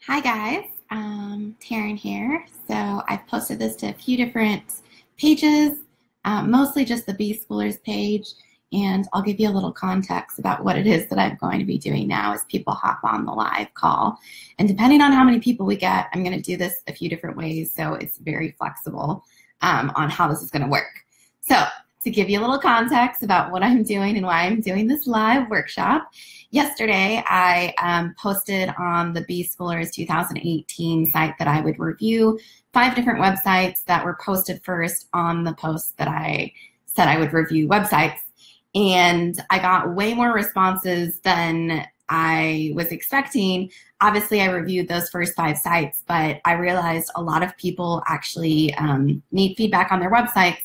Hi guys, Taryn here. So I've posted this to a few different pages, mostly just the B-Schoolers page, and I'll give you a little context about what it is that I'm going to be doing now as people hop on the live call. And depending on how many people we get, I'm going to do this a few different ways, so it's very flexible on how this is going to work. So to give you a little context about what I'm doing and why I'm doing this live workshop, yesterday I posted on the B-Schoolers 2018 site that I would review 5 different websites that were posted first on the post that I said I would review websites. And I got way more responses than I was expecting. Obviously, I reviewed those first 5 sites, but I realized a lot of people actually need feedback on their websites.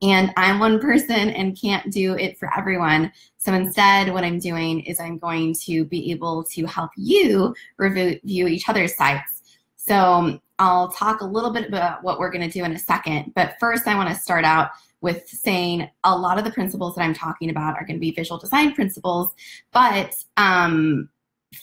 And I'm one person and can't do it for everyone. So instead, what I'm doing is I'm going to be able to help you review each other's sites. So I'll talk a little bit about what we're going to do in a second. But first, I want to start out with saying a lot of the principles that I'm talking about are going to be visual design principles. But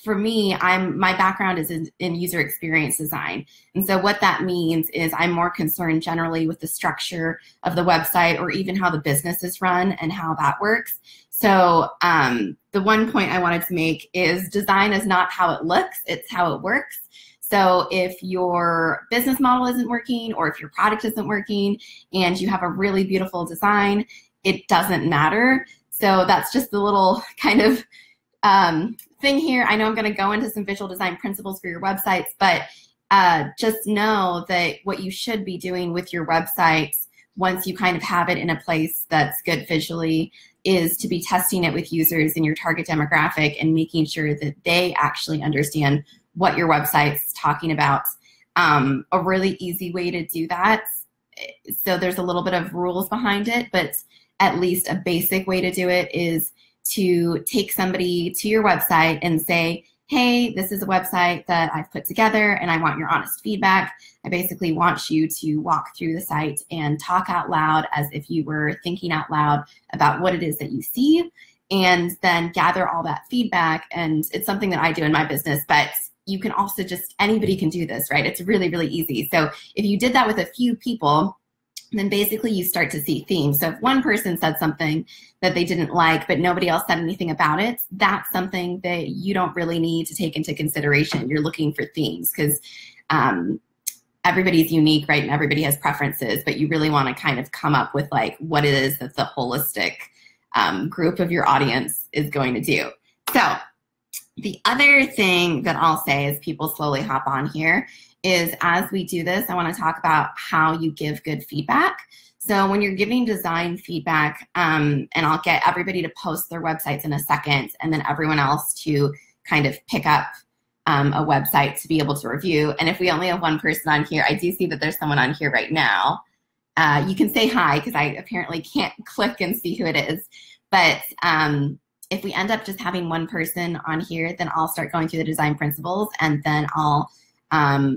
for me, my background is in user experience design. And so what that means is I'm more concerned generally with the structure of the website or even how the business is run and how that works. So the one point I wanted to make is design is not how it looks, it's how it works. So if your business model isn't working or if your product isn't working and you have a really beautiful design, it doesn't matter. So that's just the little kind of thing here. I know I'm going to go into some visual design principles for your websites, but just know that what you should be doing with your websites once you kind of have it in a place that's good visually is to be testing it with users in your target demographic and making sure that they actually understand what your website's talking about. A really easy way to do that, so there's a little bit of rules behind it, but at least a basic way to do it is to take somebody to your website and say, hey, this is a website that I've put together and I want your honest feedback. I basically want you to walk through the site and talk out loud as if you were thinking out loud about what it is that you see, and then gather all that feedback. And it's something that I do in my business, but you can also anybody can do this, right? It's really, really easy. So if you did that with a few people, then basically you start to see themes. So if one person said something that they didn't like, but nobody else said anything about it, that's something that you don't really need to take into consideration. You're looking for themes because everybody's unique, right? And everybody has preferences, but you really want to kind of come up with like what it is that the holistic group of your audience is going to do. So the other thing that I'll say as people slowly hop on here is as we do this, I want to talk about how you give good feedback. So when you're giving design feedback, and I'll get everybody to post their websites in a second, and then everyone else to kind of pick up a website to be able to review. And if we only have one person on here, I do see that there's someone on here right now. You can say hi because I apparently can't click and see who it is. But if we end up just having one person on here, then I'll start going through the design principles and then I'll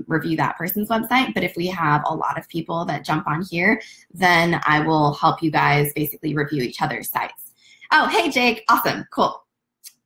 review that person's website. But if we have a lot of people that jump on here, then I will help you guys basically review each other's sites. Oh, hey, Jake. Awesome. Cool.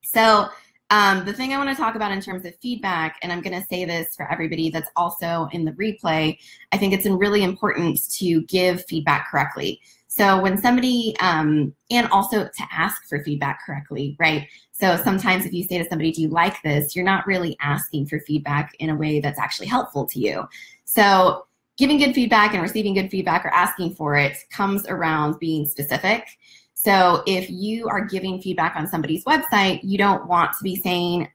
So the thing I want to talk about in terms of feedback, and I'm going to say this for everybody that's also in the replay, I think it's really important to give feedback correctly. So when somebody, and also to ask for feedback correctly, right? So sometimes if you say to somebody, do you like this? You're not really asking for feedback in a way that's actually helpful to you. So giving good feedback and receiving good feedback or asking for it comes around being specific. So if you are giving feedback on somebody's website, you don't want to be saying,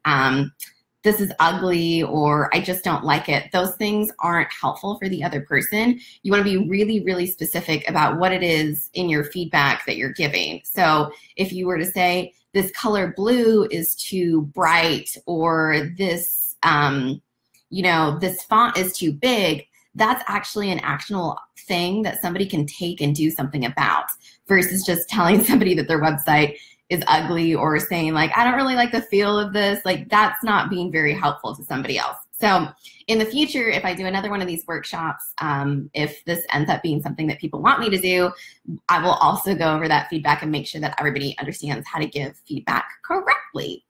this is ugly or I just don't like it. Those things aren't helpful for the other person. You want to be really, really specific about what it is in your feedback that you're giving. So if you were to say, this color blue is too bright or this, this font is too big, that's actually an actionable thing that somebody can take and do something about versus just telling somebody that their website is ugly or saying like, I don't really like the feel of this. Like that's not being very helpful to somebody else. So in the future, if I do another one of these workshops, if this ends up being something that people want me to do, I will also go over that feedback and make sure that everybody understands how to give feedback correctly.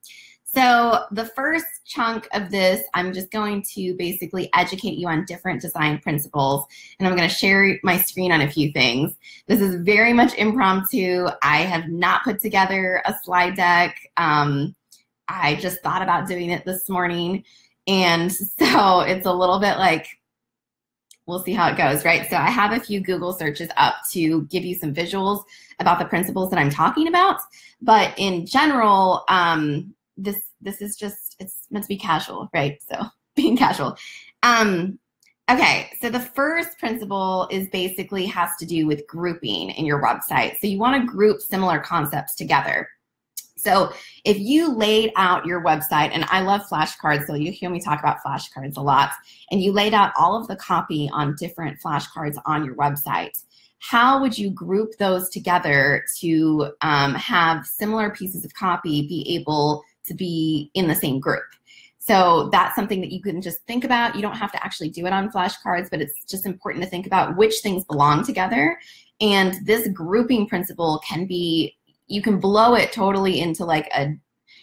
So the first chunk of this, I'm just going to basically educate you on different design principles, and I'm going to share my screen on a few things. This is very much impromptu. I have not put together a slide deck. I just thought about doing it this morning, and so it's a little bit like, we'll see how it goes, right? So I have a few Google searches up to give you some visuals about the principles that I'm talking about, but in general, this is just, it's meant to be casual, right? So being casual. Okay, so the first principle is basically has to do with grouping in your website. So you want to group similar concepts together. So if you laid out your website, and I love flashcards, so you hear me talk about flashcards a lot, and you laid out all of the copy on different flashcards on your website, how would you group those together to have similar pieces of copy be able to be in the same group? So that's something that you can just think about. You don't have to actually do it on flashcards, but it's just important to think about which things belong together. And this grouping principle can be, you can blow it totally into like a,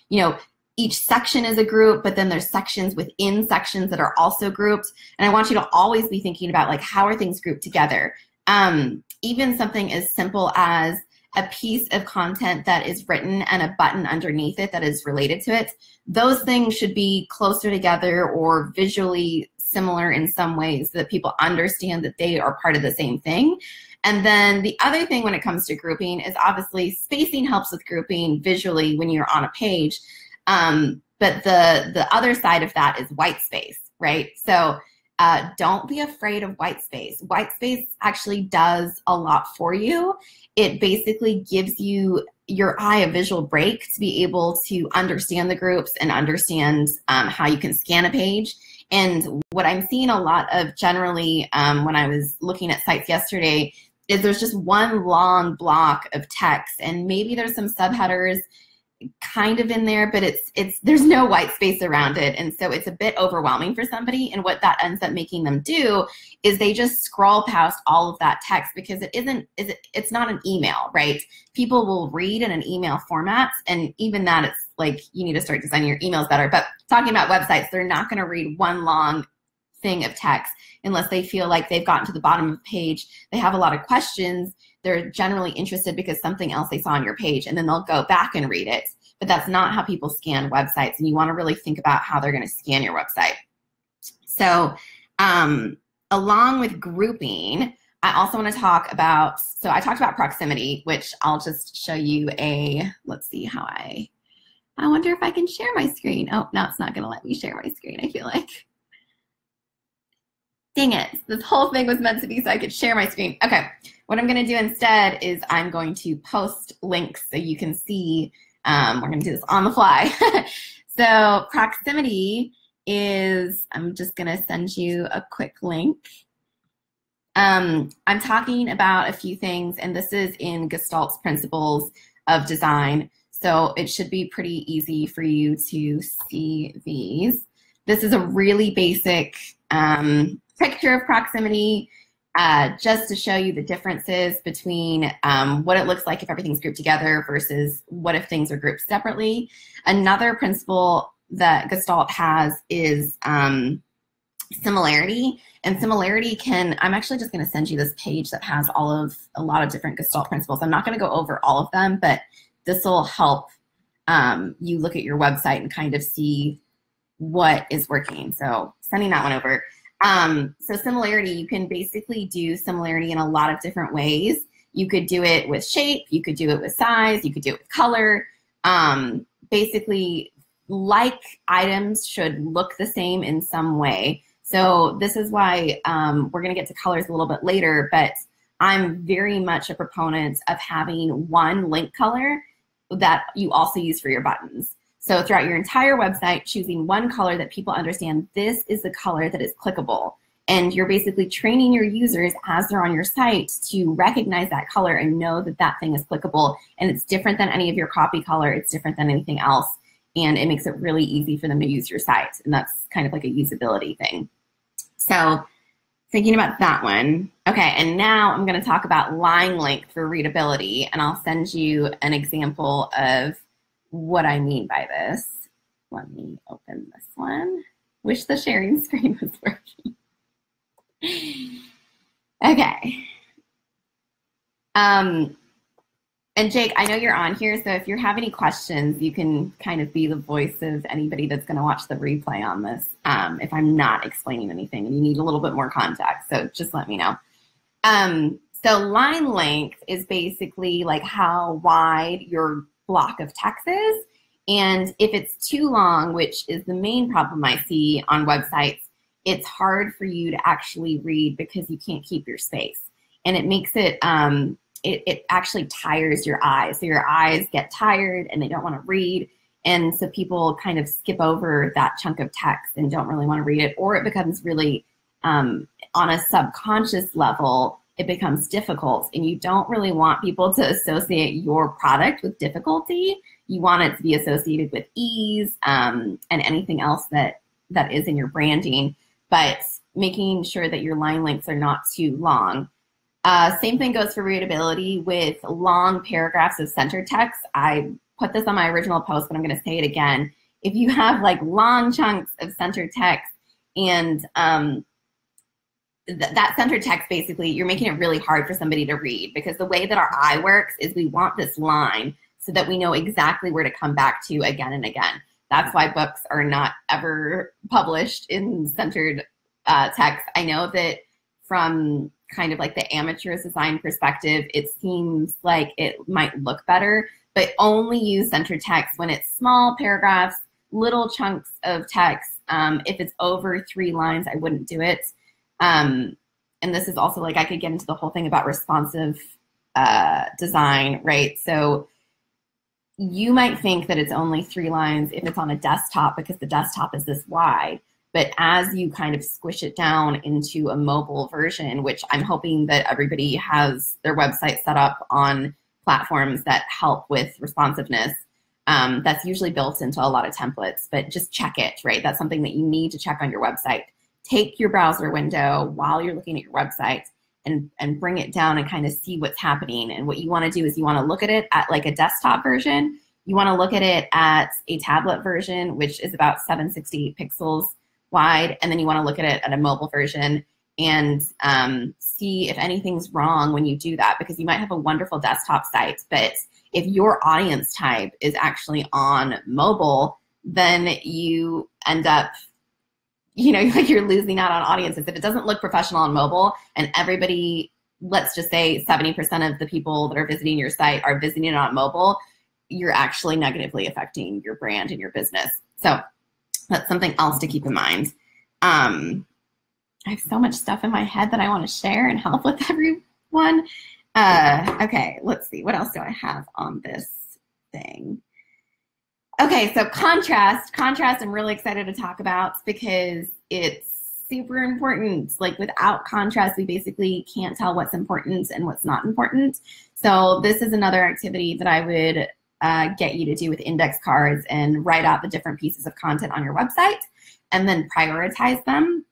you know, each section is a group, but then there's sections within sections that are also grouped. And I want you to always be thinking about like, how are things grouped together? Even something as simple as a piece of content that is written and a button underneath it that is related to it, those things should be closer together or visually similar in some ways so that people understand that they are part of the same thing. And then the other thing when it comes to grouping is obviously spacing helps with grouping visually when you're on a page. But the other side of that is white space, right? So don't be afraid of white space. White space actually does a lot for you. It basically gives you your eye a visual break to be able to understand the groups and understand how you can scan a page. And what I'm seeing a lot of generally when I was looking at sites yesterday is there's just one long block of text, and maybe there's some subheaders kind of in there, but there's no white space around it, and so it's a bit overwhelming for somebody. And what that ends up making them do is they just scroll past all of that text because it's not an email, right? People will read in an email format, and even that, it's like you need to start designing your emails better. But talking about websites, they're not going to read one long thing of text unless they feel like they've gotten to the bottom of the page, they have a lot of questions, they're generally interested because something else they saw on your page, and then they'll go back and read it. But that's not how people scan websites, and you want to really think about how they're going to scan your website. So along with grouping, I also want to talk about, so I talked about proximity, which I'll just show you a, let's see how I wonder if I can share my screen. Oh, no, it's not going to let me share my screen, I feel like. Dang it, this whole thing was meant to be so I could share my screen. Okay, what I'm going to do instead is I'm going to post links so you can see. We're going to do this on the fly. So proximity is, I'm just going to send you a quick link. I'm talking about a few things, and this is in Gestalt's Principles of Design. So it should be pretty easy for you to see these. This is a really basic picture of proximity, just to show you the differences between what it looks like if everything's grouped together versus what if things are grouped separately. Another principle that Gestalt has is similarity. And similarity can, I'm actually just going to send you this page that has a lot of different Gestalt principles. I'm not going to go over all of them, but this will help you look at your website and kind of see what is working. So sending that one over. So similarity, you can basically do similarity in a lot of different ways. You could do it with shape, you could do it with size, you could do it with color. Basically, like items should look the same in some way. So this is why we're going to get to colors a little bit later, but I'm very much a proponent of having one link color that you also use for your buttons. So throughout your entire website, choosing one color that people understand, this is the color that is clickable. And you're basically training your users as they're on your site to recognize that color and know that that thing is clickable. And it's different than any of your copy color. It's different than anything else. And it makes it really easy for them to use your site. And that's kind of like a usability thing. So thinking about that one. Okay, and now I'm going to talk about line length for readability. And I'll send you an example of what I mean by this. let me open this one. Wish the sharing screen was working. Okay. And Jake, I know you're on here, so if you have any questions, you can kind of be the voice of anybody that's going to watch the replay on this if I'm not explaining anything and you need a little bit more context, so just let me know. So line length is basically like how wide your block of text is, and if it's too long, which is the main problem I see on websites, it's hard for you to actually read because you can't keep your space, and it makes it it actually tires your eyes. So your eyes get tired and they don't want to read. And so people kind of skip over that chunk of text and don't really want to read it, or it becomes really, on a subconscious level, it becomes difficult. And you don't really want people to associate your product with difficulty. You want it to be associated with ease and anything else that is in your branding, but making sure that your line lengths are not too long. Same thing goes for readability with long paragraphs of center text. I put this on my original post, but I'm going to say it again. If you have like long chunks of center text and that center text, basically, you're making it really hard for somebody to read, because the way that our eye works is we want this line so that we know exactly where to come back to again and again. That's why books are not ever published in centered text. I know that from kind of like the amateur design perspective, it seems like it might look better, but only use center text when it's small paragraphs, little chunks of text. If it's over 3 lines, I wouldn't do it. And this is also like, I could get into the whole thing about responsive design, right? So you might think that it's only 3 lines if it's on a desktop because the desktop is this wide. But as you kind of squish it down into a mobile version, which I'm hoping that everybody has their website set up on platforms that help with responsiveness, that's usually built into a lot of templates, but just check it, right? That's something that you need to check on your website. Take your browser window while you're looking at your website and bring it down and kind of see what's happening. And what you want to do is you want to look at it at like a desktop version. You want to look at it at a tablet version, which is about 768 pixels wide, and then you want to look at it at a mobile version and see if anything's wrong when you do that, because you might have a wonderful desktop site, but if your audience type is actually on mobile, then you end up, you know, like you're losing out on audiences. If it doesn't look professional on mobile and everybody, let's just say 70% of the people that are visiting your site are visiting it on mobile, you're actually negatively affecting your brand and your business. So that's something else to keep in mind. I have so much stuff in my head that I want to share and help with everyone. Okay, let's see. What else do I have on this thing? Okay, so contrast. Contrast I'm really excited to talk about because it's super important. Like without contrast, we basically can't tell what's important and what's not important. So this is another activity that I would get you to do with index cards and write out the different pieces of content on your website and then prioritize them.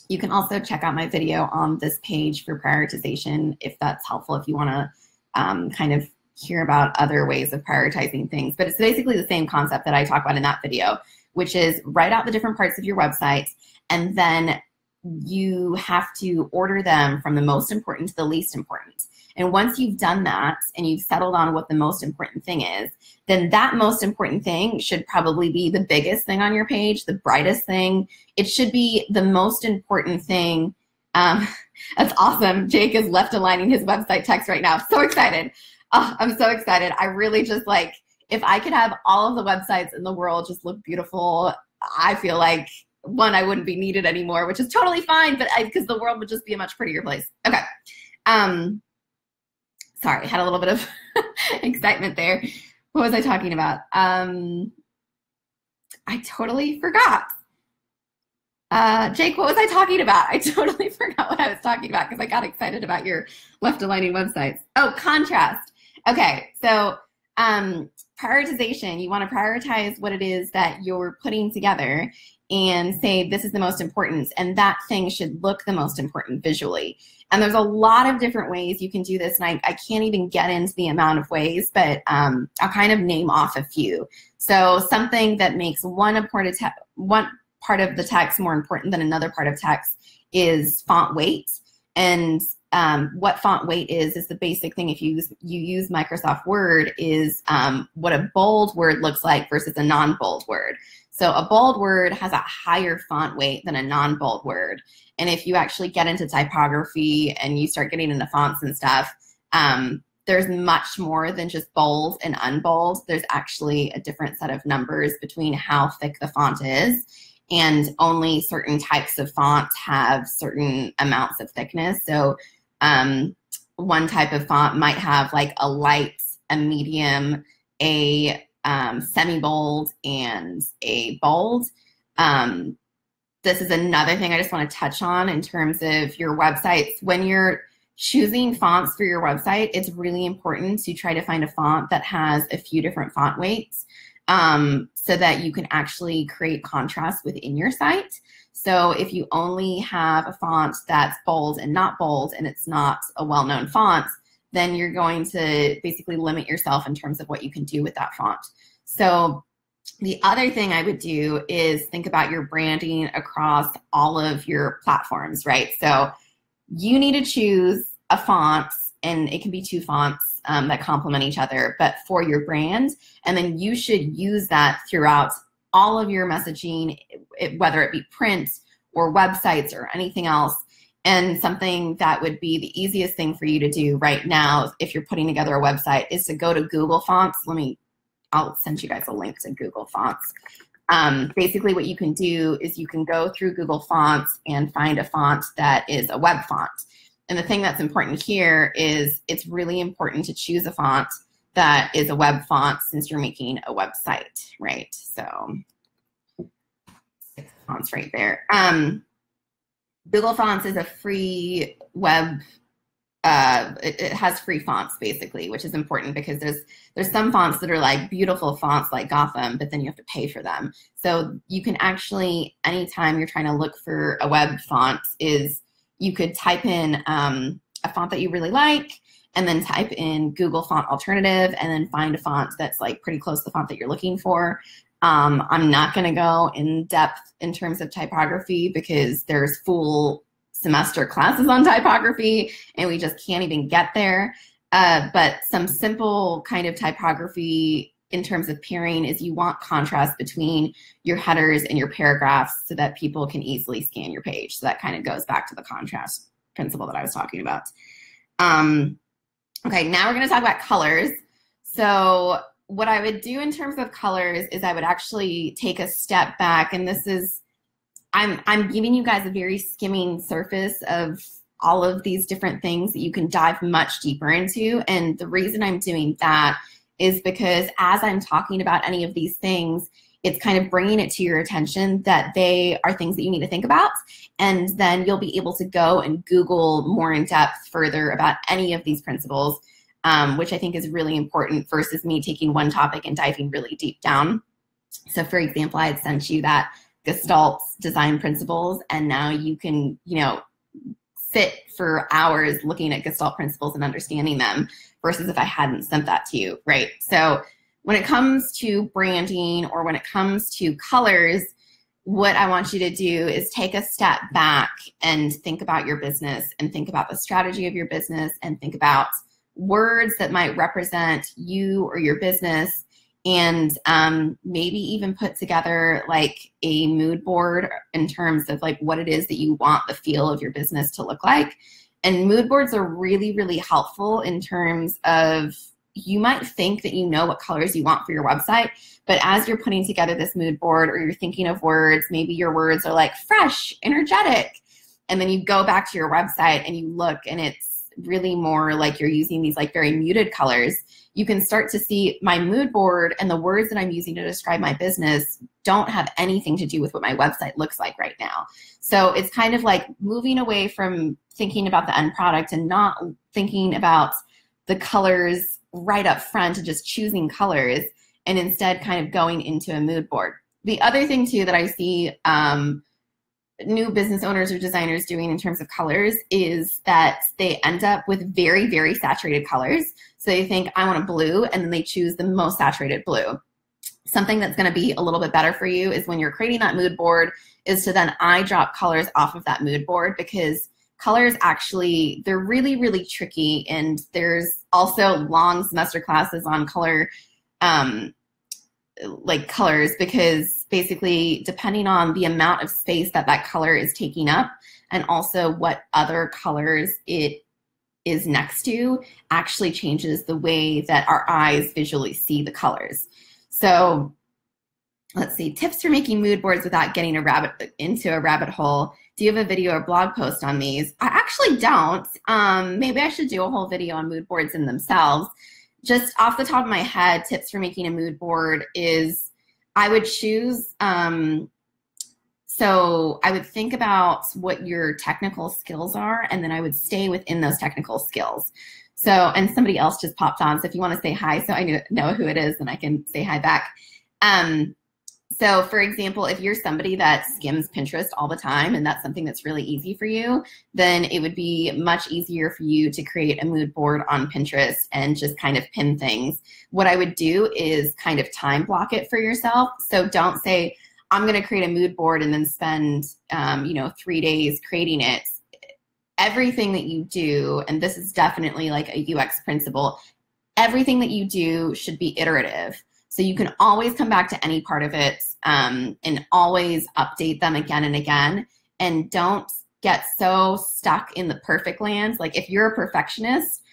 You can also check out my video on this page for prioritization if that's helpful, if you want to kind of hear about other ways of prioritizing things. But it's basically the same concept that I talk about in that video, which is write out the different parts of your website, and then you have to order them from the most important to the least important. And once you've done that and you've settled on what the most important thing is, then that most important thing should probably be the biggest thing on your page, the brightest thing. It should be the most important thing. That's awesome. Jake is left aligning his website text right now. So excited. Oh, I'm so excited. I really just like, if I could have all of the websites in the world just look beautiful, I feel like, one, I wouldn't be needed anymore, which is totally fine, but because the world would just be a much prettier place. Okay. Sorry, had a little bit of excitement there. What was I talking about? I totally forgot. Jake, what was I talking about? I totally forgot what I was talking about because I got excited about your left aligning websites. Oh, contrast. Okay, so Prioritization, you want to prioritize what it is that you're putting together and say this is the most important, and that thing should look the most important visually. And there's a lot of different ways you can do this, and I can't even get into the amount of ways, but I'll kind of name off a few. So something that makes one part of the text more important than another part of text is font weight. And what font weight is the basic thing if you use Microsoft Word is what a bold word looks like versus a non-bold word. So a bold word has a higher font weight than a non-bold word. And if you actually get into typography and you start getting into fonts and stuff, there's much more than just bold and unbold. There's actually a different set of numbers between how thick the font is. And only certain types of fonts have certain amounts of thickness. So one type of font might have like a light, a medium, a semi-bold, and a bold. This is another thing I just want to touch on in terms of your websites. When you're choosing fonts for your website, it's really important to try to find a font that has a few different font weights so that you can actually create contrast within your site. So if you only have a font that's bold and not bold, and it's not a well-known font, then you're going to basically limit yourself in terms of what you can do with that font. So the other thing I would do is think about your branding across all of your platforms, right? So you need to choose a font, and it can be two fonts that complement each other, but for your brand, and then you should use that throughout all of your messaging, whether it be print or websites or anything else. And something that would be the easiest thing for you to do right now if you're putting together a website is to go to Google Fonts. I'll send you guys a link to Google Fonts. Basically what you can do is you can go through Google Fonts and find a font that is a web font. And the thing that's important here is it's really important to choose a font that is a web font since you're making a website, right? So 6 fonts right there. Google Fonts is a free web, it has free fonts basically, which is important because there's some fonts that are like beautiful fonts like Gotham, but then you have to pay for them. So you can actually, anytime you're trying to look for a web font, is you could type in a font that you really like, and then type in Google Font Alternative, and then find a font that's like pretty close to the font that you're looking for. I'm not going to go in depth in terms of typography because there's full semester classes on typography and we just can't even get there. But some simple kind of typography in terms of pairing is you want contrast between your headers and your paragraphs so that people can easily scan your page. So that kind of goes back to the contrast principle that I was talking about. Okay, now we're going to talk about colors. So what I would do in terms of colors is I would actually take a step back, and this is, I'm giving you guys a very skimming surface of all of these different things that you can dive much deeper into. And the reason I'm doing that is because as I'm talking about any of these things, it's kind of bringing it to your attention that they are things that you need to think about. And then you'll be able to go and Google more in depth further about any of these principles, which I think is really important versus me taking one topic and diving really deep down. So for example, I had sent you that Gestalt design principles, and now you can, sit for hours looking at Gestalt principles and understanding them versus if I hadn't sent that to you, right? So when it comes to branding or when it comes to colors, what I want you to do is take a step back and think about your business and think about the strategy of your business and think about words that might represent you or your business, and maybe even put together like a mood board in terms of like what it is that you want the feel of your business to look like. And mood boards are really, really helpful in terms of, you might think that you know what colors you want for your website, but as you're putting together this mood board or you're thinking of words, maybe your words are like fresh, energetic, and then you go back to your website and you look and it's really more like you're using these like very muted colors. You can start to see my mood board and the words that I'm using to describe my business don't have anything to do with what my website looks like right now. So it's kind of like moving away from thinking about the end product and not thinking about the colors right up front to just choosing colors and instead kind of going into a mood board. The other thing too that I see new business owners or designers doing in terms of colors is that they end up with very, very saturated colors. So they think, I want a blue, and then they choose the most saturated blue. Something that's going to be a little bit better for you is when you're creating that mood board is to then eyedrop colors off of that mood board, because colors actually, they're really, really tricky. And there's also long semester classes on color, like colors, because basically depending on the amount of space that that color is taking up and also what other colors it is next to actually changes the way that our eyes visually see the colors. So let's see, tips for making mood boards without getting into a rabbit hole. Do you have a video or blog post on these? I actually don't. Maybe I should do a whole video on mood boards in themselves. Just off the top of my head, tips for making a mood board is I would choose, so I would think about what your technical skills are, and then I would stay within those technical skills. So, and somebody else just popped on, so if you want to say hi so I know who it is, then I can say hi back. So for example, if you're somebody that skims Pinterest all the time and that's something that's really easy for you, then it would be much easier for you to create a mood board on Pinterest and just kind of pin things. What I would do is kind of time block it for yourself. So don't say, I'm going to create a mood board and then spend, 3 days creating it. Everything that you do, and this is definitely like a UX principle, everything that you do should be iterative. So you can always come back to any part of it and always update them again and again. And don't get so stuck in the perfect land. Like if you're a perfectionist,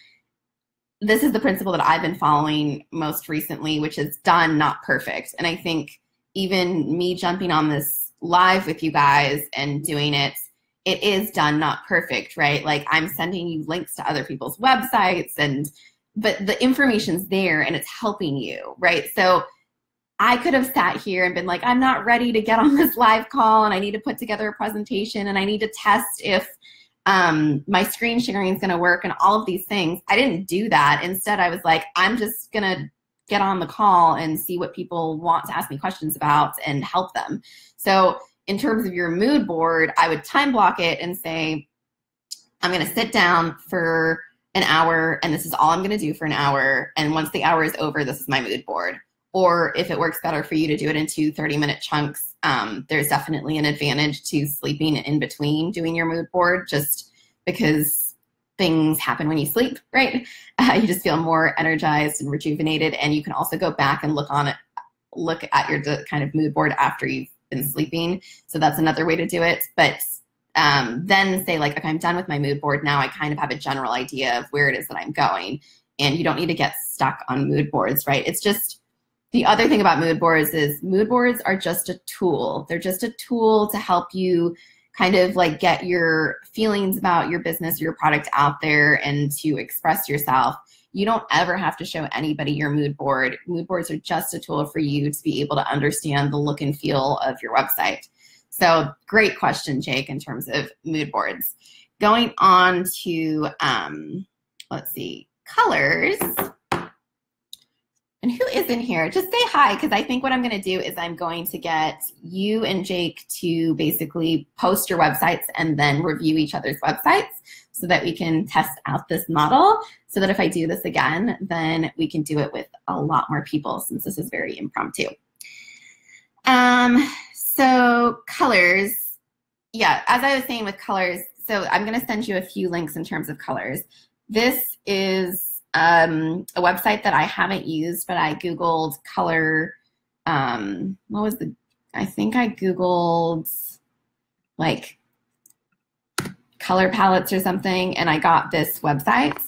this is the principle that I've been following most recently, which is done, not perfect. And I think even me jumping on this live with you guys and doing it, it is done, not perfect, right? Like I'm sending you links to other people's websites, but the information's there and it's helping you, right? So I could have sat here and been like, I'm not ready to get on this live call and I need to put together a presentation and I need to test if my screen sharing is going to work and all of these things. I didn't do that. Instead, I was like, I'm just going to get on the call and see what people want to ask me questions about and help them. So in terms of your mood board, I would time block it and say, I'm going to sit down for an hour and this is all I'm going to do for an hour. And once the hour is over, this is my mood board. Or if it works better for you to do it in 2 30-minute chunks, there's definitely an advantage to sleeping in between doing your mood board, just because things happen when you sleep, right? You just feel more energized and rejuvenated, and you can also go back and look at your kind of mood board after you've been sleeping. So that's another way to do it. But then say like, okay, I'm done with my mood board. Now I kind of have a general idea of where it is that I'm going, and you don't need to get stuck on mood boards, right? It's just, the other thing about mood boards is mood boards are just a tool. They're just a tool to help you kind of like get your feelings about your business, your product out there and to express yourself. You don't ever have to show anybody your mood board. Mood boards are just a tool for you to be able to understand the look and feel of your website. So great question, Jake, in terms of mood boards. Going on to, let's see, colors. And who is in here? Just say hi, because I think what I'm going to do is I'm going to get you and Jake to basically post your websites and then review each other's websites so that we can test out this model, so that if I do this again, then we can do it with a lot more people, since this is very impromptu. So colors, yeah, as I was saying with colors, so I'm going to send you a few links in terms of colors. This is a website that I haven't used, but I Googled color, I think I Googled like color palettes or something, and I got this website.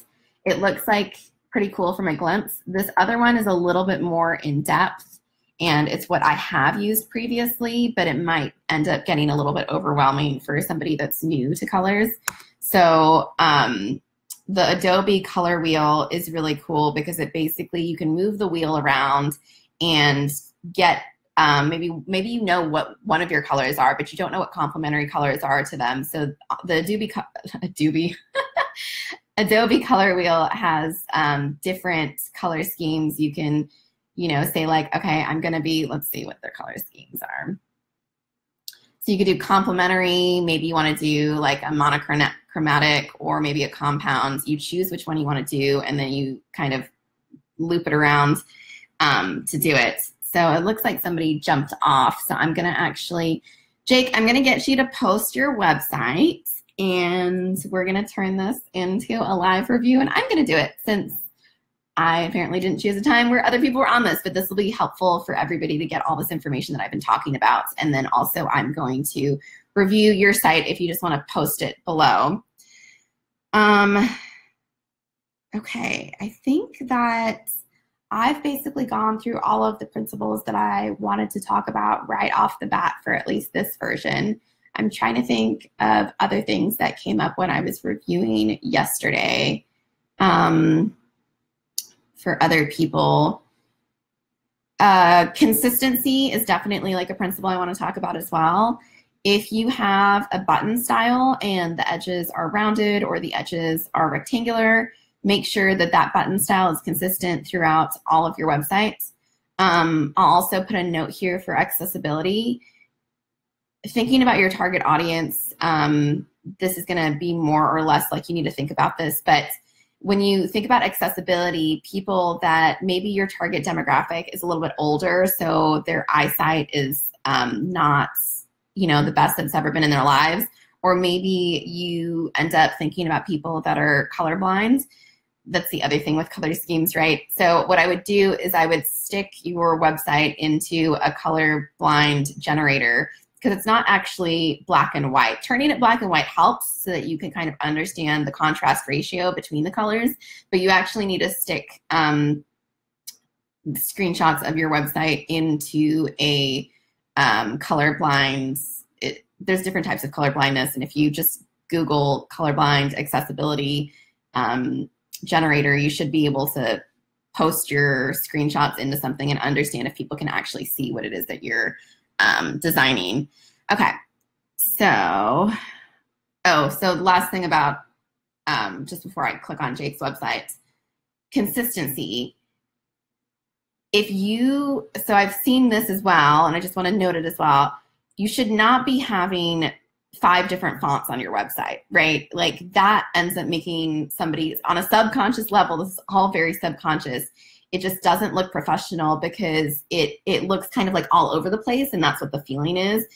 It looks like pretty cool from a glimpse. This other one is a little bit more in depth, and it's what I have used previously, but it might end up getting a little bit overwhelming for somebody that's new to colors. So, the Adobe color wheel is really cool because it basically, you can move the wheel around and get, maybe you know what one of your colors are, but you don't know what complementary colors are to them. So the Adobe Color Wheel has different color schemes. You can, say like, okay, I'm going to be, let's see what their color schemes are. So you could do complementary, maybe you want to do like a monochromatic or maybe a compound. You choose which one you want to do, and then you kind of loop it around to do it. So it looks like somebody jumped off. So I'm going to actually, Jake, I'm going to get you to post your website, and we're going to turn this into a live review, and I'm going to do it since I apparently didn't choose a time where other people were on this, but this will be helpful for everybody to get all this information that I've been talking about. And then also I'm going to review your site if you just want to post it below. Okay, I think that I've basically gone through all of the principles that I wanted to talk about right off the bat for at least this version. I'm trying to think of other things that came up when I was reviewing yesterday. For other people. Consistency is definitely like a principle I want to talk about as well. If you have a button style and the edges are rounded or the edges are rectangular, make sure that that button style is consistent throughout all of your websites. I'll also put a note here for accessibility. Thinking about your target audience, this is going to be more or less like you need to think about this, but when you think about accessibility, people that maybe your target demographic is a little bit older, so their eyesight is not, the best that's ever been in their lives, or maybe you end up thinking about people that are colorblind. That's the other thing with color schemes, right? So what I would do is I would stick your website into a colorblind generator, because it's not actually black and white. Turning it black and white helps so that you can kind of understand the contrast ratio between the colors, but you actually need to stick screenshots of your website into a colorblind. There's different types of colorblindness, and if you just Google colorblind accessibility generator, you should be able to post your screenshots into something and understand if people can actually see what it is that you're designing. Okay, so the last thing about just before I click on Jake's website, consistency. So I've seen this as well, and I just want to note it as well. You should not be having 5 different fonts on your website, right? Like that ends up making somebody on a subconscious level, this is all very subconscious, it just doesn't look professional because it looks kind of like all over the place, and that's what the feeling is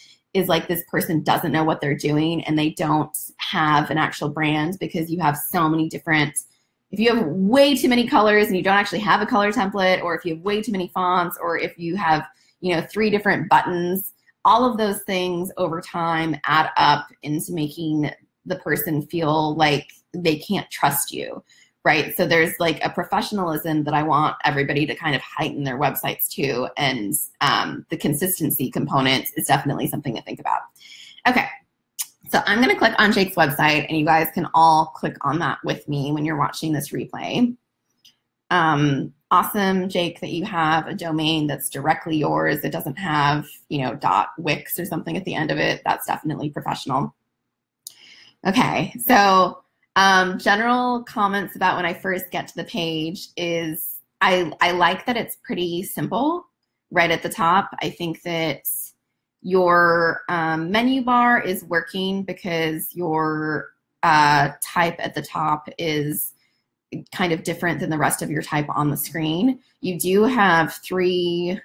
like this person doesn't know what they're doing and they don't have an actual brand, because you have so many different, if you have way too many colors and you don't actually have a color template, or if you have way too many fonts, or if you have 3 different buttons, all of those things over time add up into making the person feel like they can't trust you. Right, so there's like a professionalism that I want everybody to kind of heighten their websites to, and the consistency component is definitely something to think about. Okay, so I'm gonna click on Jake's website, and you guys can all click on that with me when you're watching this replay. Awesome, Jake, that you have a domain that's directly yours. It doesn't have, .wix or something at the end of it. That's definitely professional. Okay, so general comments about when I first get to the page is I like that it's pretty simple right at the top. I think that your menu bar is working because your type at the top is kind of different than the rest of your type on the screen. You do have 3,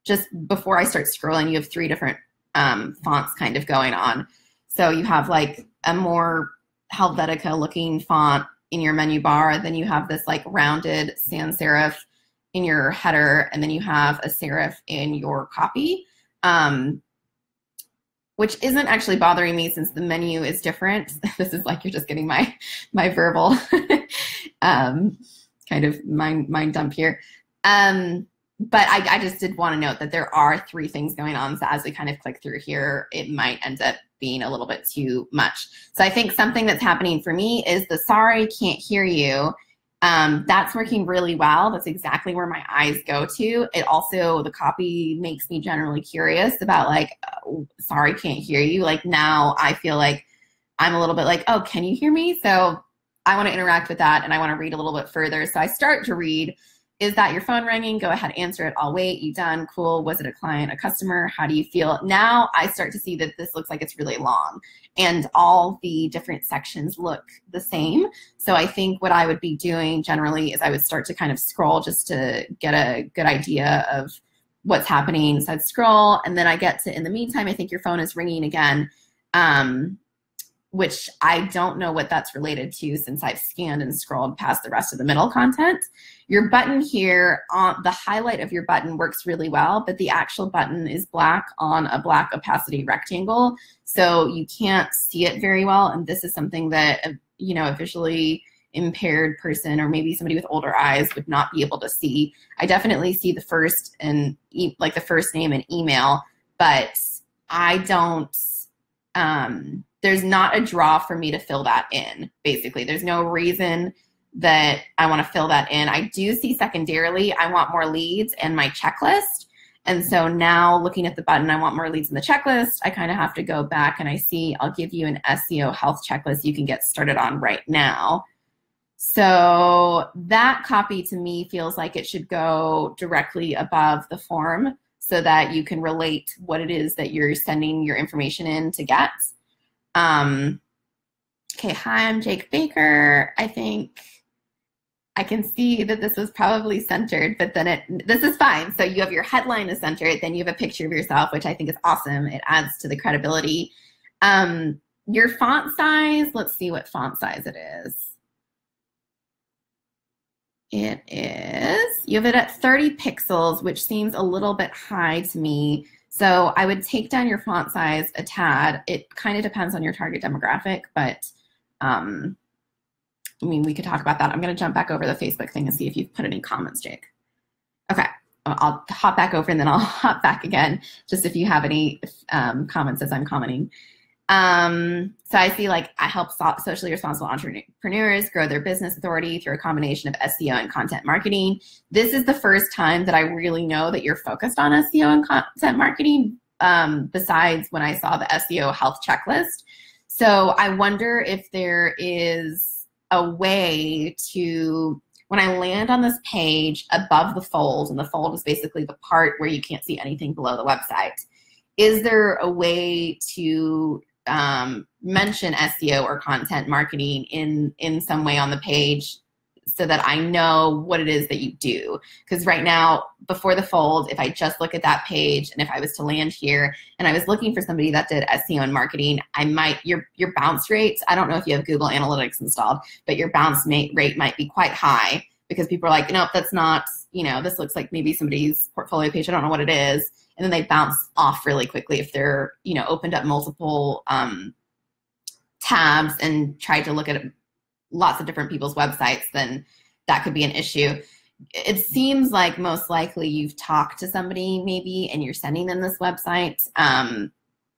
just before I start scrolling, you have 3 different fonts kind of going on. So you have like a more Helvetica looking font in your menu bar, then you have this like rounded sans serif in your header, and then you have a serif in your copy, which isn't actually bothering me since the menu is different. This is like you're just getting my verbal kind of mind dump here. But I just did want to note that there are 3 things going on. So as we kind of click through here, it might end up being a little bit too much. So I think something that's happening for me is the sorry, can't hear you. That's working really well. That's exactly where my eyes go to. It also, the copy makes me generally curious about like, sorry, can't hear you. Like now I feel like I'm a little bit like, oh, can you hear me? So I want to interact with that and I want to read a little bit further. So I start to read. Is that your phone ringing? Go ahead, answer it. I'll wait. You done? Cool. Was it a client, a customer? How do you feel? Now I start to see that this looks like it's really long and all the different sections look the same. So I think what I would be doing generally is I would start to kind of scroll just to get a good idea of what's happening. So I'd scroll and then I get to, in the meantime, I think your phone is ringing again. Which I don't know what that's related to since I've scanned and scrolled past the rest of the middle content. Your button here, on the highlight of your button works really well, but the actual button is black on a black opacity rectangle, so you can't see it very well, and this is something that, you know, a visually impaired person or maybe somebody with older eyes would not be able to see. I definitely see the first and like the first name and email, but I don't, there's not a draw for me to fill that in, basically. There's no reason that I want to fill that in. I do see secondarily, I want more leads and my checklist. And so now looking at the button, I want more leads in the checklist. I kind of have to go back and I see, I'll give you an SEO health checklist you can get started on right now. So that copy to me feels like it should go directly above the form so that you can relate what it is that you're sending your information in to get. Okay, hi, I'm Jake Baker. I think I can see that this was probably centered, but then this is fine. So you have your headline is centered, then you have a picture of yourself, which I think is awesome. It adds to the credibility. Your font size, let's see what font size it is. It is, you have it at 30 pixels, which seems a little bit high to me. So I would take down your font size a tad. It kind of depends on your target demographic, but I mean, we could talk about that. I'm going to jump back over the Facebook thing and see if you've put any comments, Jake. Okay, I'll hop back over and then I'll hop back again, just if you have any comments as I'm commenting. So I see, like, I help socially responsible entrepreneurs grow their business authority through a combination of SEO and content marketing. This is the first time that I really know that you're focused on SEO and content marketing, besides when I saw the SEO health checklist. So I wonder if there is a way to, when I land on this page above the fold, and the fold is basically the part where you can't see anything below the website, is there a way to mention SEO or content marketing in some way on the page so that I know what it is that you do? Because right now, before the fold, if I just look at that page and if I was to land here and I was looking for somebody that did SEO and marketing, I might, your bounce rates, I don't know if you have Google Analytics installed, but your bounce rate might be quite high because people are like, nope, that's not, you know, this looks like maybe somebody's portfolio page, I don't know what it is. And then they bounce off really quickly if they're, you know, opened up multiple tabs and tried to look at lots of different people's websites, then that could be an issue. It seems like most likely you've talked to somebody maybe and you're sending them this website,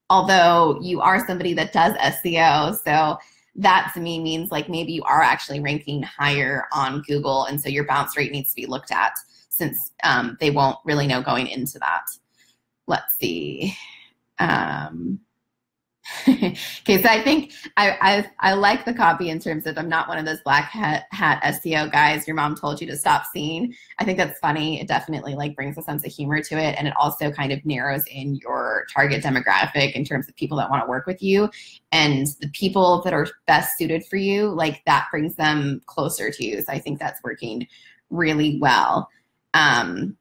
although you are somebody that does SEO. So that to me means like maybe you are actually ranking higher on Google, and so your bounce rate needs to be looked at since they won't really know going into that. Let's see. Okay, so I think I like the copy in terms of I'm not one of those black hat SEO guys your mom told you to stop seeing. I think that's funny. It definitely like brings a sense of humor to it, and it also kind of narrows in your target demographic in terms of people that want to work with you, and the people that are best suited for you, like that brings them closer to you. So I think that's working really well. And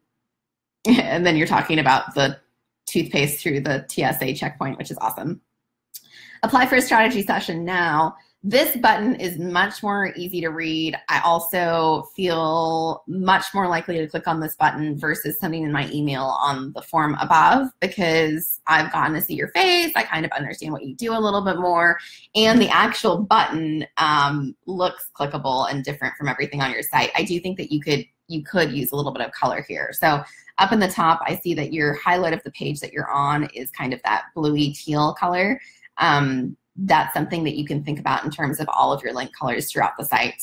then you're talking about the toothpaste through the TSA checkpoint, which is awesome. Apply for a strategy session now. This button is much more easy to read. I also feel much more likely to click on this button versus sending in my email on the form above, because I've gotten to see your face. I kind of understand what you do a little bit more. And the actual button looks clickable and different from everything on your site. I do think that you could use a little bit of color here. So up in the top, I see that your highlight of the page that you're on is kind of that bluey teal color. That's something that you can think about in terms of all of your link colors throughout the site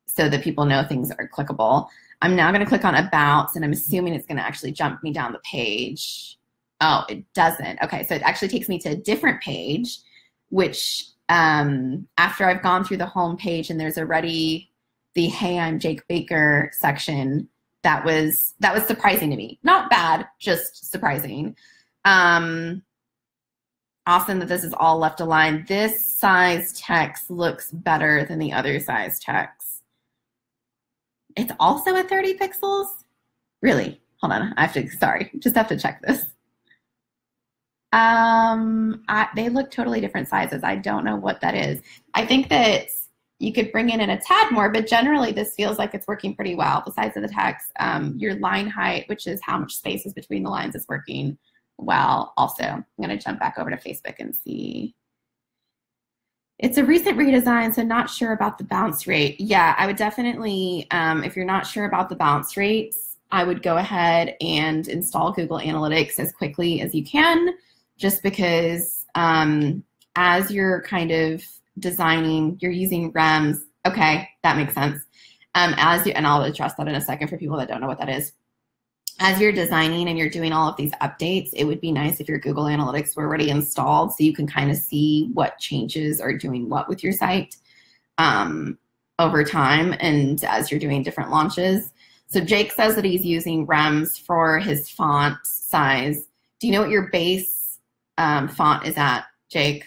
so that people know things are clickable. I'm now going to click on About, and I'm assuming it's going to actually jump me down the page. Oh, it doesn't. Okay, so it actually takes me to a different page, which after I've gone through the home page and there's already the "Hey, I'm Jake Baker" section, that was surprising to me. Not bad, just surprising. Awesome that this is all left aligned. This size text looks better than the other size text. It's also at 30 pixels? Really? Hold on, just have to check this. They look totally different sizes. I don't know what that is. I think that you could bring in a tad more, but generally this feels like it's working pretty well. The size of the text, your line height, which is how much space is between the lines, is working well also. I'm going to jump back over to Facebook and see. It's a recent redesign, so not sure about the bounce rate. Yeah, I would definitely, if you're not sure about the bounce rates, I would go ahead and install Google Analytics as quickly as you can, just because as you're kind of designing, you're using REMs. Okay, that makes sense. And I'll address that in a second for people that don't know what that is. As you're designing and you're doing all of these updates, it would be nice if your Google Analytics were already installed so you can kind of see what changes are doing what with your site over time and as you're doing different launches. So Jake says that he's using REMs for his font size. Do you know what your base font is at, Jake?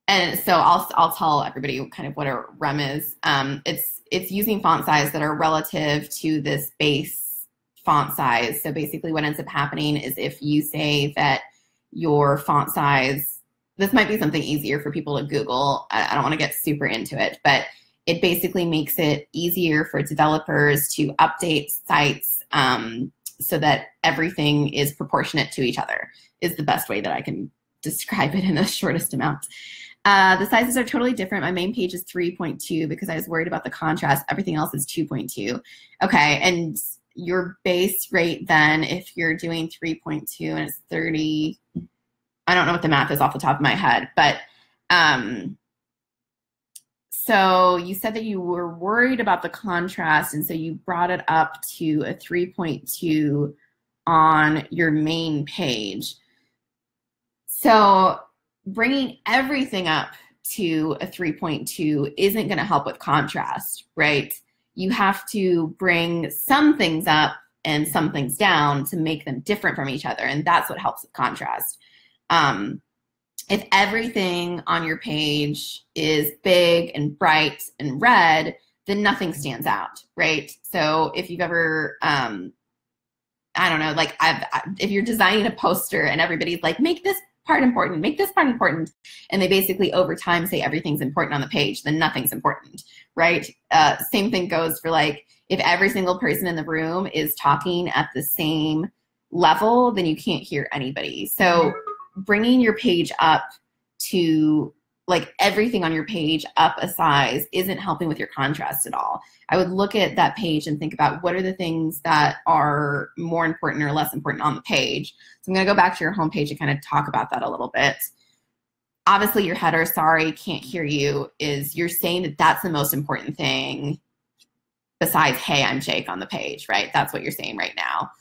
And so I'll tell everybody kind of what a REM is. It's using font size that are relative to this base font size. So basically what ends up happening is if you say that your font size, this might be something easier for people to Google. I don't want to get super into it, but it basically makes it easier for developers to update sites so that everything is proportionate to each other, is the best way that I can describe it in the shortest amount. The sizes are totally different. My main page is 3.2 because I was worried about the contrast. Everything else is 2.2. Okay, and your base rate then, if you're doing 3.2 and it's 30, I don't know what the math is off the top of my head, but so you said that you were worried about the contrast, and so you brought it up to a 3.2 on your main page. So bringing everything up to a 3.2 isn't going to help with contrast, right? You have to bring some things up and some things down to make them different from each other, and that's what helps with contrast. If everything on your page is big and bright and red, then nothing stands out, right? So if you've ever, I don't know, like if you're designing a poster and everybody's like, make this part important, make this part important, and they basically over time say everything's important on the page, then nothing's important, right? Same thing goes for like, if every single person in the room is talking at the same level, then you can't hear anybody. So bringing your page up to like everything on your page up a size isn't helping with your contrast at all. I would look at that page and think about what are the things that are more important or less important on the page. So I'm going to go back to your home page and kind of talk about that a little bit. Obviously your header, sorry, can't hear you, is you're saying that that's the most important thing besides, hey, I'm Jake on the page, right? That's what you're saying right now.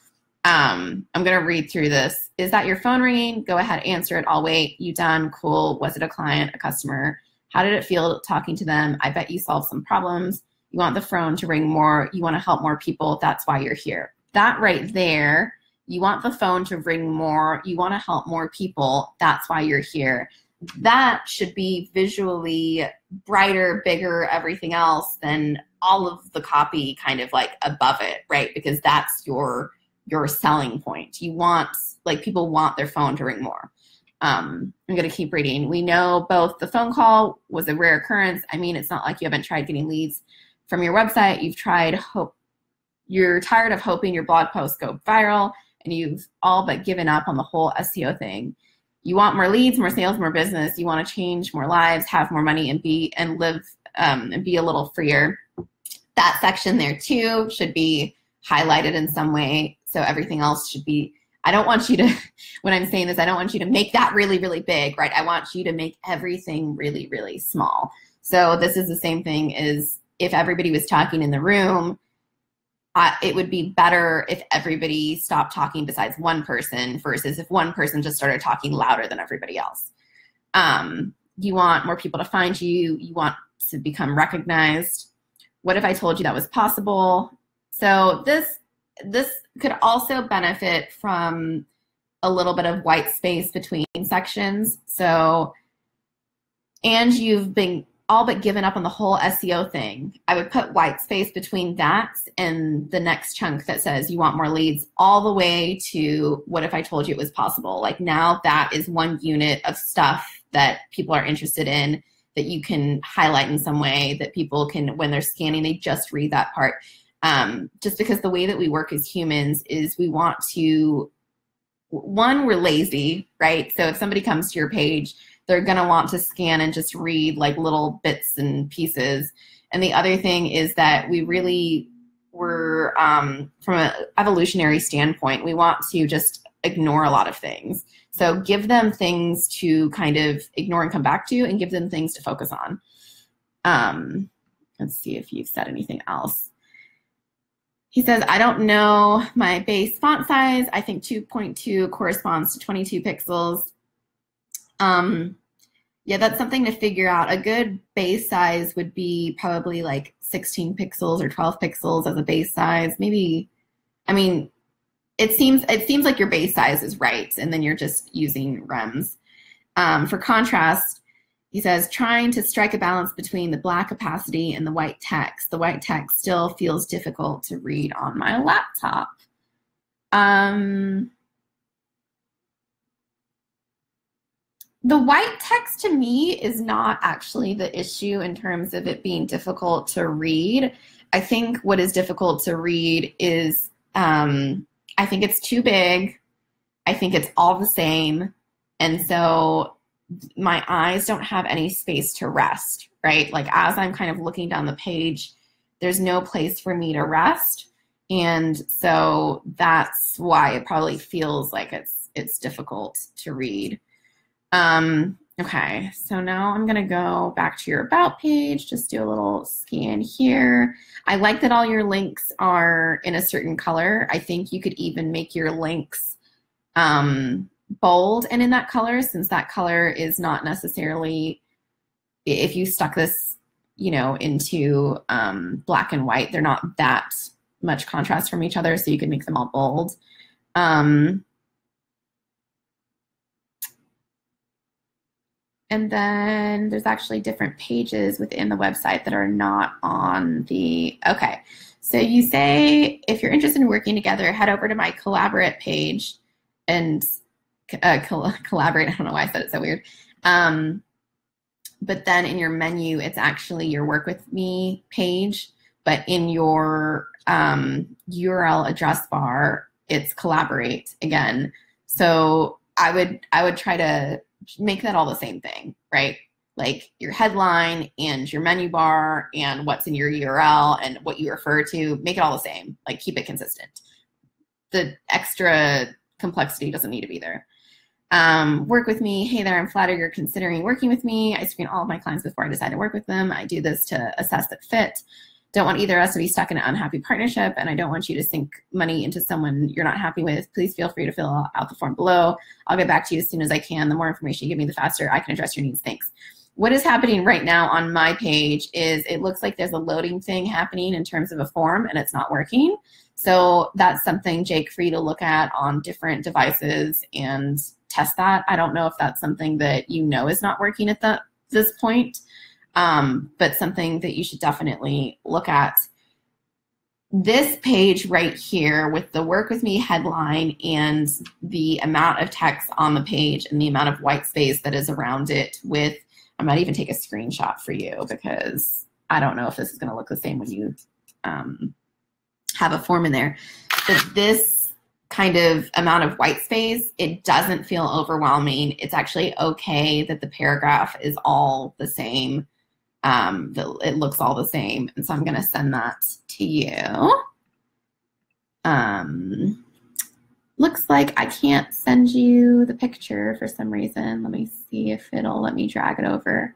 I'm going to read through this. Is that your phone ringing? Go ahead, answer it. I'll wait. You done? Cool. Was it a client, a customer? How did it feel talking to them? I bet you solved some problems. You want the phone to ring more. You want to help more people. That's why you're here. That right there, you want the phone to ring more. You want to help more people. That's why you're here. That should be visually brighter, bigger, everything else than all of the copy kind of like above it, right? Because that's your selling point. You want, like, people want their phone to ring more. I'm going to keep reading. We know both the phone call was a rare occurrence. I mean, it's not like you haven't tried getting leads from your website. You're tired of hoping your blog posts go viral, and you've all but given up on the whole SEO thing. You want more leads, more sales, more business. You want to change more lives, have more money, and be a little freer. That section there too should be highlighted in some way. So everything else should be, I don't want you to, when I'm saying this, I don't want you to make that really, really big, right? I want you to make everything really, really small. So this is the same thing as if everybody was talking in the room, it would be better if everybody stopped talking besides one person versus if one person just started talking louder than everybody else. You want more people to find you. You want to become recognized. What if I told you that was possible? So this could also benefit from a little bit of white space between sections. So, and you've been all but given up on the whole SEO thing. I would put white space between that and the next chunk that says you want more leads, all the way to what if I told you it was possible? Like, now that is one unit of stuff that people are interested in, that you can highlight in some way, that people can, when they're scanning, they just read that part. Just because the way that we work as humans is we want to, one, we're lazy, right? So if somebody comes to your page, they're going to want to scan and just read like little bits and pieces. And the other thing is that we really were, from an evolutionary standpoint, we want to just ignore a lot of things. So give them things to kind of ignore and come back to, and give them things to focus on. Let's see if you've said anything else. He says, I don't know my base font size. I think 2.2 corresponds to 22 pixels. Yeah, that's something to figure out. A good base size would be probably like 16 pixels or 12 pixels as a base size. Maybe, I mean, it seems like your base size is right, and then you're just using rems. For contrast, he says, trying to strike a balance between the black opacity and the white text. The white text still feels difficult to read on my laptop. The white text to me is not actually the issue in terms of it being difficult to read. I think what is difficult to read is, I think it's too big. I think it's all the same. And so my eyes don't have any space to rest, right? Like, as I'm kind of looking down the page, there's no place for me to rest. And so that's why it probably feels like it's difficult to read. Okay, so now I'm gonna go back to your About page, just do a little scan here. I like that all your links are in a certain color. I think you could even make your links bold and in that color, since that color is not necessarily, if you stuck this, you know, into black and white, they're not that much contrast from each other, so you can make them all bold. And then there's actually different pages within the website that are not on the, okay. So you say, if you're interested in working together, head over to my Collaborate page and collaborate. I don't know why I said it so weird. But then in your menu, it's actually your Work With Me page, but in your URL address bar, it's Collaborate again. So I would try to make that all the same thing, right? Like your headline and your menu bar and what's in your URL and what you refer to, make it all the same. Like, keep it consistent. The extra complexity doesn't need to be there. Work with me. Hey there, I'm flattered you're considering working with me. I screen all of my clients before I decide to work with them. I do this to assess the fit. Don't want either of us to be stuck in an unhappy partnership, and I don't want you to sink money into someone you're not happy with. Please feel free to fill out the form below. I'll get back to you as soon as I can. The more information you give me, the faster I can address your needs. Thanks. What is happening right now on my page is it looks like there's a loading thing happening in terms of a form, and it's not working. So that's something, Jake, for you to look at on different devices and test that. I don't know if that's something that you know is not working at this point. But something that you should definitely look at. This page right here with the Work With Me headline and the amount of text on the page and the amount of white space that is around it with, I might even take a screenshot for you because I don't know if this is going to look the same when you have a form in there. But this kind of amount of white space, it doesn't feel overwhelming. It's actually okay that the paragraph is all the same. It looks all the same, and so I'm going to send that to you. Looks like I can't send you the picture for some reason. Let me see if it'll let me drag it over.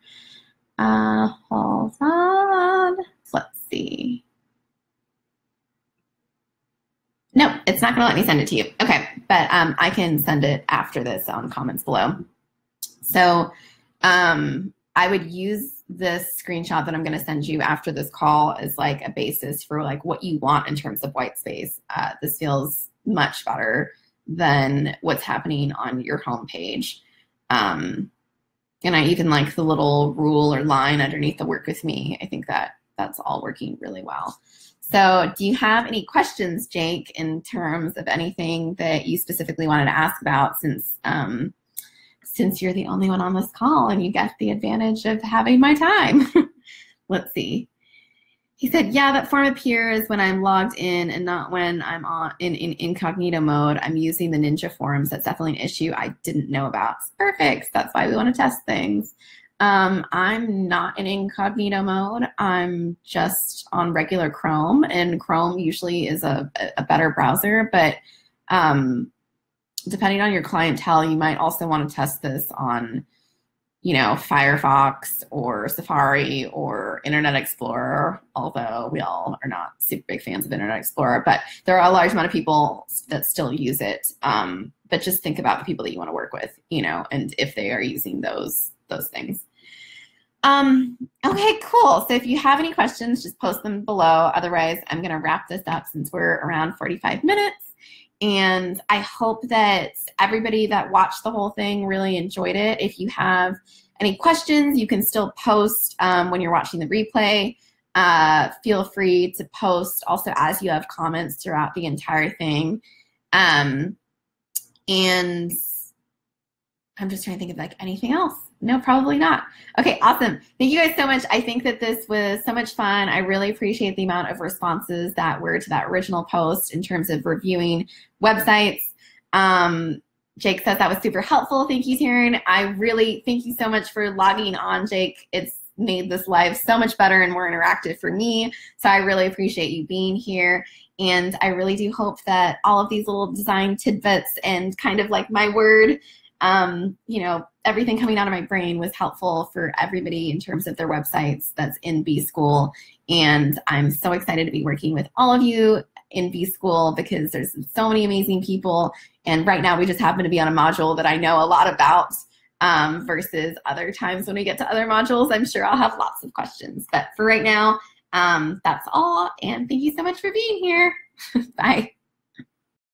Hold on. Let's see. No, it's not going to let me send it to you. Okay, but I can send it after this on comments below. So I would use this screenshot that I'm going to send you after this call as like a basis for like what you want in terms of Whitespace. This feels much better than what's happening on your homepage. And I even like the little rule or line underneath the work with me. I think that that's all working really well. So do you have any questions, Jake, in terms of anything that you specifically wanted to ask about, since you're the only one on this call and you get the advantage of having my time? Let's see. He said, yeah, that form appears when I'm logged in and not when I'm in incognito mode. I'm using the Ninja forms. That's definitely an issue I didn't know about. Perfect. That's why we want to test things. I'm not in incognito mode. I'm just on regular Chrome, and Chrome usually is a better browser, but depending on your clientele, you might also want to test this on, you know, Firefox or Safari or Internet Explorer, although we all are not super big fans of Internet Explorer, but there are a large amount of people that still use it. But just think about the people that you want to work with, you know, and if they are using those things. Okay, cool. So if you have any questions, just post them below. Otherwise, I'm going to wrap this up since we're around 45 minutes. And I hope that everybody that watched the whole thing really enjoyed it. If you have any questions, you can still post when you're watching the replay. Feel free to post also as you have comments throughout the entire thing. And I'm just trying to think of like anything else. No, probably not. Okay, awesome. Thank you guys so much. I think that this was so much fun. I really appreciate the amount of responses that were to that original post in terms of reviewing websites. Jake says that was super helpful. Thank you, Taryn. I really thank you so much for logging on, Jake. It's made this live so much better and more interactive for me. So I really appreciate you being here. And I really do hope that all of these little design tidbits and kind of like my word, you know, everything coming out of my brain was helpful for everybody in terms of their websites that's in B-School. And I'm so excited to be working with all of you in B-School because there's so many amazing people. And right now we just happen to be on a module that I know a lot about versus other times when we get to other modules. I'm sure I'll have lots of questions. But for right now, that's all. And thank you so much for being here. Bye.